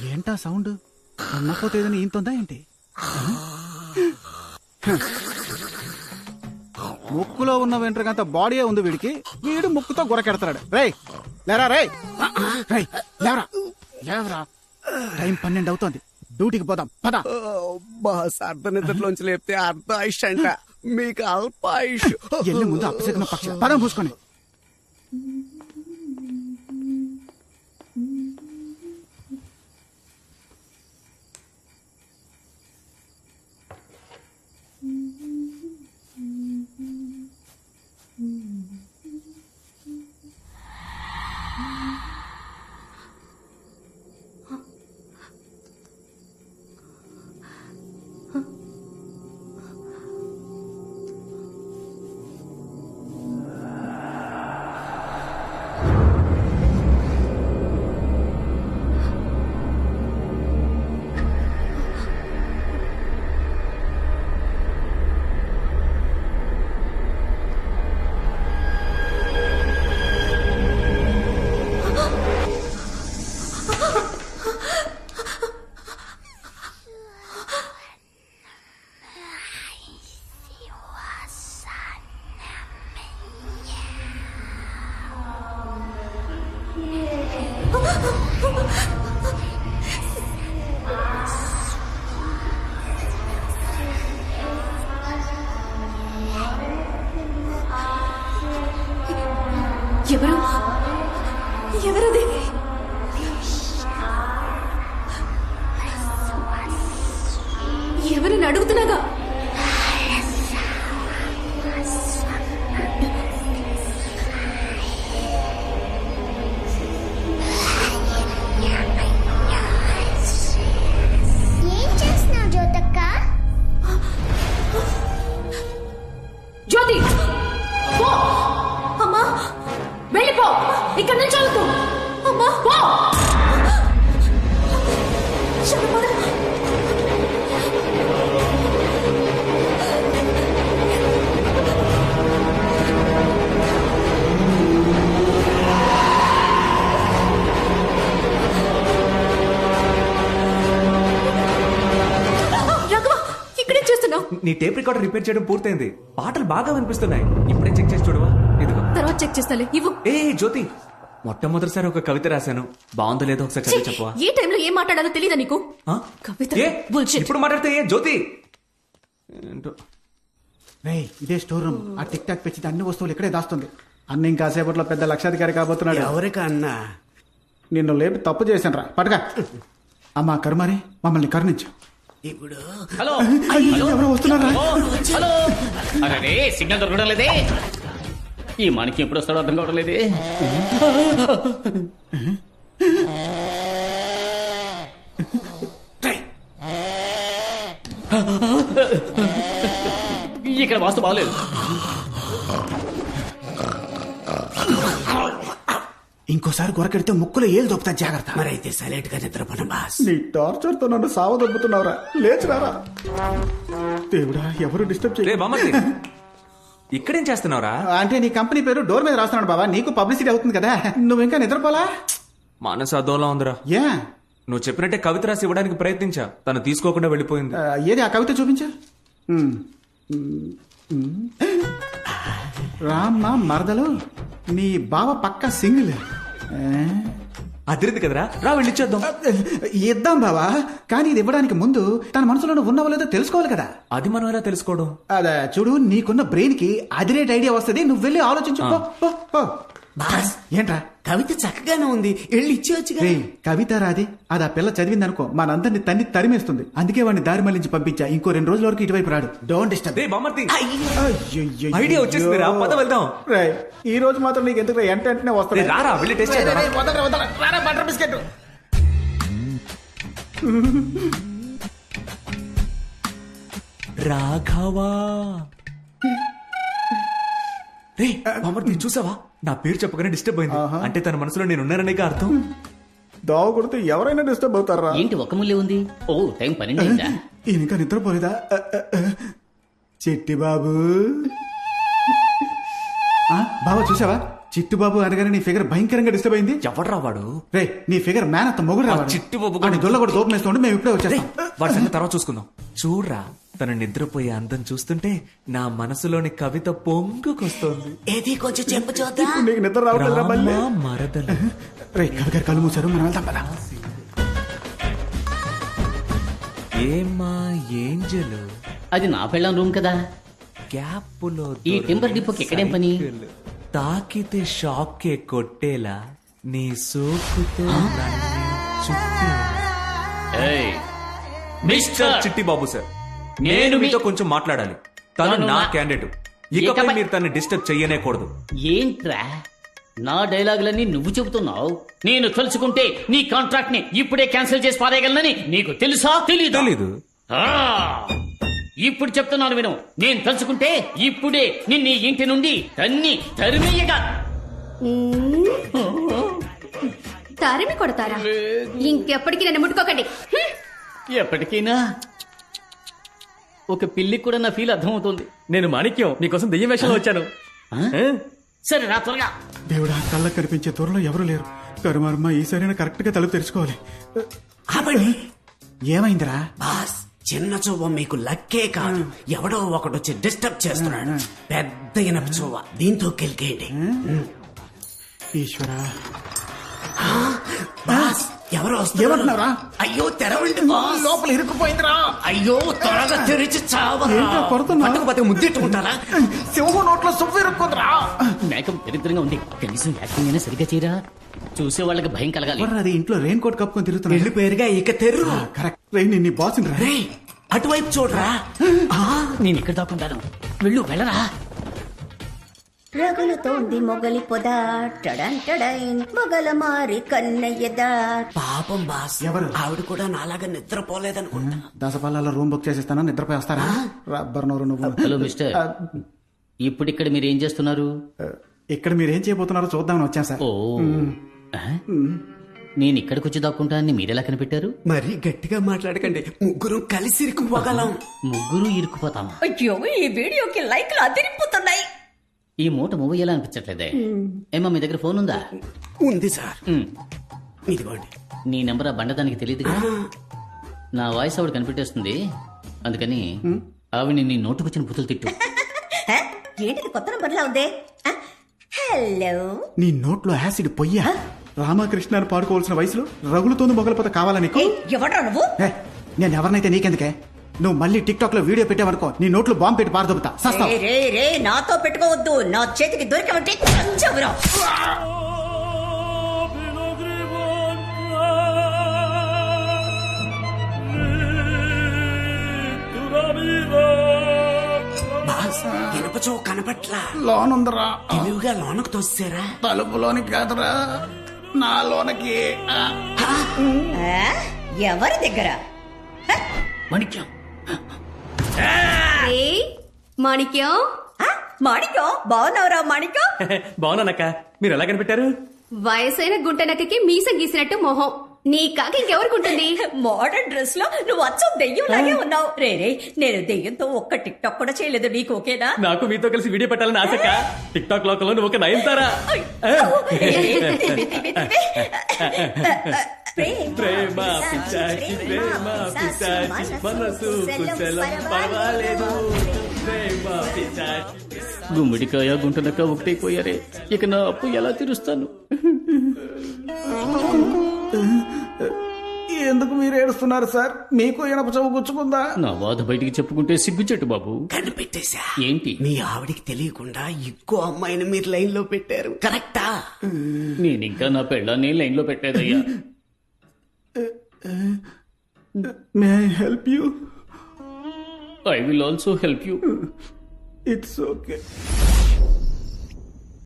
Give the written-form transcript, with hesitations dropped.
ఏంటా సౌండ్? ఉన్నపోతే ఏదైనా ఈంతుందా ఏంటి? ముక్కులో ఉన్న వెంట్రుకంత బాడీయే ఉంది వీడికి. వీడు ముక్కుతో గురకెడతాడు. రేయ్ లేరా, రేయ్ రేయ్ లేవరా, లేవరా. టైం 12 అవుతోంది. డ్యూటీకి పోదాం పద. బాస్ అర్ధ నిద్రలోంచి లేపితే అర్ధ ఆయుష్ అంట, మీకు అల్ప ఆయుష్. ఎల్లి ముందు అప్పసెక్కిన పక్షి పదం పూసుకొని. ఎవరు ఎవరది? ఎవరిని అడుగుతున్నాగా? ఏం చేస్తున్నావు జ్యోతక్క? జ్యోతి పో అమ్మా, వెళ్ళిపో ఇక్కడ నుంచి అవుతూ. అమ్మా పో. శరపద. రాఘవ, ఇక్కడే చూస్తున్నావు. నీ టేప్ రికార్డర్ రిపేర్ చేయడం పూర్తయింది. పాటలు బాగా వినిపిస్తున్నాయి. ఇప్పుడే చెక్ చేసి చూడవా? ఇదిగో. తర్వాత చెక్ చేస్తాలే, ఇవ్వు. ఏ జ్యోతి, మొట్టమొదటిసారి ఒక కవిత రాశాను. బాగుందో లేదో ఒకసారి చదివి చెప్పవా? ఏ టైంలో ఏం మాట్లాడాలో తెలియదా నీకు? ఆ? కవిత ఏ? bullshit. ఇప్పుడు మాట్లాడితే ఏ జ్యోతి? ఏంటో. రేయ్ ఇదే స్టోర్ రూమ్. ఆ టిక్ టాక్ పెంచితే అన్ని వస్తువులు ఇక్కడే దాస్తుంది. అన్న ఇంకాసేపట్లో పెద్ద లక్షాధికారి కాబోతున్నాడు. ఎవరికన్నా నిన్ను లేపి తప్పు చేశాను రా, పట్టుగా. అమ్మా కరుమారి, మమ్మల్ని కరుణించు. ఇప్పుడు హలో అయ్యో, ఎవరో వస్తున్నారా? హలో. అరే సిగ్నల్ దొరకడం లేదే. ఈ మనకి ఎప్పుడు వస్తాడో అర్థం కావడం లేదే. ఇక్కడ వాస్తు బాగలేదు. ఇంకోసారి గొరకెడితే ముక్కులో ఏలు దొప్పుతా, జాగ్రత్త. మరైతే సైలెంట్ గా నిద్రపోను బాస్. నీ టార్చర్ తో నన్ను సావ దొబ్బుతున్నావురా. లేచిరారా దేవుడా, ఎవరు డిస్టర్బ్ రే చేయ. బామ్మర్ది, ఇక్కడేం చేస్తున్నావురా? అంటే నీ కంపెనీ పేరు డోర్ మీద రాస్తున్నాడు బాబా, నీకు పబ్లిసిటీ అవుతుంది కదా. నువ్వు ఇంకా నిద్రపోలా? మనసు అదోలా ఉందిరా. ఏ నువ్వు చెప్పినట్టే కవిత రాసి ఇవ్వడానికి ప్రయత్నించా, తను తీసుకోకుండా వెళ్ళిపోయింది. ఏది ఆ కవిత చూపించు. రామ్మ మరదలు, నీ బావ పక్క సింగిల్. అదిరింది కదరా, రా వెళ్ళిచ్చేద్దాం. ఇద్దాం బావా, కానీ ఇది ఇవ్వడానికి ముందు తన మనసులో ఉన్నవో లేదో తెలుసుకోవాలి కదా. అది మనం ఎలా తెలుసుకోవడం? అదే చూడు, నీకున్న బ్రెయిన్ కి అదిరేట్ ఐడియా వస్తుంది. నువ్వు వెళ్ళి ఆలోచించు. పో, పో, పో. బాస్ ఏంట్రా? కవిత చక్కగానే ఉంది, వెళ్ళి ఇచ్చేవచ్చుగా. రే కవిత రాది, అది ఆ పిల్ల చదివిందనుకో మనందరినీ తన్ని తరిమేస్తుంది. అందుకే వాడిని దారి మళ్లించి పంపించా. ఇంకో 2 రోజుల వరకు ఇటువైపు రాడు. Don't disturb. రే బామ్మర్ది, అయ్యయ్యయ్యో. ఐడియా వచ్చేసింది రా, పద వెళ్దాం. రే ఈ రోజు మాత్రం నీకు ఎందుకు వెంటనే వస్తుంది. రే రారా, వెళ్ళి టెస్ట్ చేద్దాం. Butter biscuit. రాఘవా. రే బామ్మర్ది, చూసావా? నా పేరు చెప్పగానే డిస్టర్బ్ అయింది. అంటే తన మనసులో నేనున్నాననే అర్థం. దోవ కొడితే ఎవరైనా డిస్టర్బ్ అవుతారా? ఏంటి ఒక ముల్లే ఉంది? ఓ టైం 12 అయిందా? ఈయన ఇంకా నిద్రపోలేదా? చెట్టి బాబు. బాబా చూసావా, చిట్టుబాబు అనగానే నీ ఫిగర్ భయంకరంగా డిస్టర్బ్ అయింది. ఎవడ్రా వాడు? రే నీ ఫిగర్ మ్యాన్ అంత మొగుడు ఆ రావాలి. చిట్టుబాబు వాడి దొల్ల కూడా దూపం వేస్తుంటే మేము ఇప్పుడే వచ్చేస్తాం. వాడి సంగతి తర్వాత చూసుకుందాం. చూడ్రా తను నిద్రపోయే అందం చూస్తుంటే నా మనసులోని కవిత పొంగుకొస్తోంది. ఏది కొంచెం చెప్పు చూద్దాం. నీకు నిద్ర రావట్లేదురా మళ్ళీ? రామా మరదలు. రే కవి గారు కళ్ళు మూసారు, మనం వెళ్దాం పద. ఏమా ఏంజలు అది నా పెళ్ళం రూమ్ కదా. గ్యాపులో ఈ టింబర్ డిపోకి ఎక్కడేం పని? తాకితే షాకే కొట్టేలా నీ సోకుతో నన్ను చుట్టేలా. ఏయ్, మిస్టర్ చిట్టి బాబు సార్, నేను నేను మీ- మీతో కొంచెం మాట్లాడాలి. తను తను నా నా- క్యాండిడేట్. ఇకపై ఇకపై- మీరు తనని డిస్టర్బ్ చెయ్యనేకూడదు. ఏంట్రా నా డైలాగులన్నీ నువ్వు చెబుతున్నావు? నేను తలుచుకుంటే నీ కాంట్రాక్ట్ ని ఇప్పుడే క్యాన్సిల్ చేసి పారేయగలనని నీకు తెలుసా? తెలీదు. ఆ, ఇప్పుడు చెప్తున్నాను విను. నేను తలుచుకుంటే ఇప్పుడే నిన్ను ఈ ఇంటి నుండి తరిమేయగా. తరిమి కొడతారా? ఇంకెప్పటికీ నన్ను ముట్టుకోకండి. హ్మ్. ఎప్పటికైనా ఒక పిల్లికి కూడా నా ఫీల్ అర్థమవుతుంది. నేను మాణిక్యం నీకోసం దెయ్యం వేషంలో వచ్చాను. సరే రా త్వరగా. దేవుడా, కళ్ళకు కనిపించే త్వరలో ఎవరు లేరు. కరుమారమ్మ ఈసారైనా కరెక్ట్ గా తలుపు తెరుచుకోవాలి. ఆపండి. ఏమైందిరా? బాస్, చిన్న చువ్వ మీకు లక్కే కాదు, ఎవడో ఒకడొచ్చి డిస్టర్బ్ చేస్తున్నాడు. పెద్ద ఇనప చువ్వ, దీంతో కెలికేయండి. ఈశ్వరా, బాస్, ఎవరో వస్తున్నారు. ఏమంటున్నారా? అయ్యో తెరవండి బాస్. లోపల ఇరుక్కుపోయిందిరా. అయ్యో త్వరగా తెరిచి చావరా. ఏంట్రా కొడుతున్నావ్? పట్టుకుపోతే ముద్దెట్టుకుంటారా? సింహం నోట్లో సొమ్ము ఇరుక్కుందిరా. మేకం దరిద్రంగా ఉంది. కనీసం యాక్టింగ్ అయినా సరిగ్గా చేయరా. చూసే వాళ్ళకి భయం కలగాలి. ఎవర్రా అది ఇంట్లో రెయిన్ కోట్ కప్పుకొని తిరుగుతున్నా? పెళ్లి పేరుగా ఇక తెర్రు. కరెక్ట్. రెయిన్ నీ బాస్ రా. రే అటువైపు చూడరా. నేను ఇక్కడ దాక్కుంటాను. వెళ్ళరా. రగులుతోంది మొగలి పొద టడంటడైన్ మొగల మారి కన్నయ్యదా. పాపం బాస్, ఎవరు? ఆవిడ కూడా నాలాగా నిద్రపోలేదనుకుంటా. దసపల్లాలో రూమ్ బుక్ చేసిస్తాను, నిద్రపోయి వస్తారా? రబ్బర్ నోరు నువ్వు. హలో మిస్టర్, ఇప్పుడు ఇక్కడ మీరు ఏం చేస్తున్నారు? ఇక్కడ మీరు ఏం చేయబోతున్నారో చూద్దామని వచ్చాం సార్. ఓ, ఆ? నేను ఇక్కడికి వచ్చి దాక్కుంటా అని మీరెలా కనిపెట్టారు? మరీ గట్టిగా మాట్లాడకండి, ముగ్గురు కలిసి ఇరుక్కుపోగలం. ముగ్గురు ఇరుక్కుపోతామా? అయ్యో ఈ వీడియోకి లైక్లు అదిరిపోతున్నాయి. ఈ మూట మూవ్ ఎలా అనిపించట్లేదే. ఏమా మీ దగ్గర ఫోన్ ఉందా? ఉంది సార్, ఉమ్. ఇదిగోండి. నీ నెంబర్ ఆ బండదానికి తెలియదుగా. నా వాయిస్ ఆవిడ కనిపెట్టేస్తుంది. అందుకని ఆవిడ నీ నోటుకొచ్చిన బుతులు తిట్టు. హ? ఏంటిది కొత్త నంబర్లా ఉంది? ఆ? హలో, నీ నోట్లో యాసిడ్ పొయ్యా? రామకృష్ణ అని పాడుకోవాల్సిన వయసులో రగులుతోంది మొగలపోత కావాలా నీకు? ఏయ్, ఎవడ్రా నువ్వు? ఏ, నేను ఎవరినైతే నీకెందుకే? నువ్వు మళ్ళీ టిక్ టాక్ లో వీడియో పెట్టావనుకో, నీ నోట్లో బాంబు పెట్టి పారదొబ్బుతా. సస్తావు. రే రే రే, నాతో పెట్టుకోవద్దు. నా చేతికి దొరికవంటే చంచవురా. బాస్, ఇనప చో కనపట్లా. లోనుందరా. తెలివిగా లోనకు తోసారా. తలుపులోనికి కాదురా, నా లోనకి. ఆ? ఎవరి దగ్గర? మాణిక్యం, ఏయ్, మాణిక్యం, ఆ? మాణిక్యం, బాగున్నావురా మాణిక్యం? బాగున్నానక్క, మీరు ఎలా కనిపెట్టారు? వయసైన గుంటనక్కకి మీసం గీసినట్టు మొహం. నీ కాకి ఇంకెవరికుంటుంది? మోడర్న్ డ్రెస్ లో నువ్వు అచ్చం దెయ్యం లాగే ఉన్నావు. రే రే, నేను దెయ్యంతో ఒక్క టిక్ టాక్ కూడా చేయలేదు. నీకు ఓకేనా? నాకు మీతో కలిసి వీడియో పెట్టాలని ఆశక్క. టిక్ టాక్ లోకంలో నువ్వు ఒక నయనతారా. ప్రేమ పిచ్చాచి, ప్రేమ పిచ్చాచి, మనసు కుశలం పర్వాలేదు. ప్రేమ పిచ్చాచి. గుమ్మడికాయ గుంటనక్క ఒకటైపోయారే. ఇక నా అప్పు ఎలా తీరుస్తాను? ఎందుకు మీరు ఏడుస్తున్నారు సార్? మీకు ఇనప చవ్వు గుచ్చుకుందా? నా బాధ బయటికి చెప్పుకుంటే సిగ్గుచెట్టు బాబు. కనిపెట్టేశా. ఏంటి? మీ ఆవిడికి తెలియకుండా ఇంకో అమ్మాయిని మీరు లైన్ లో పెట్టారు. కరెక్టా? నేనింకా నా పెళ్ళాన్ని లైన్ లో పెట్టేదయ్యా. May I help you? I will also help you. It's okay.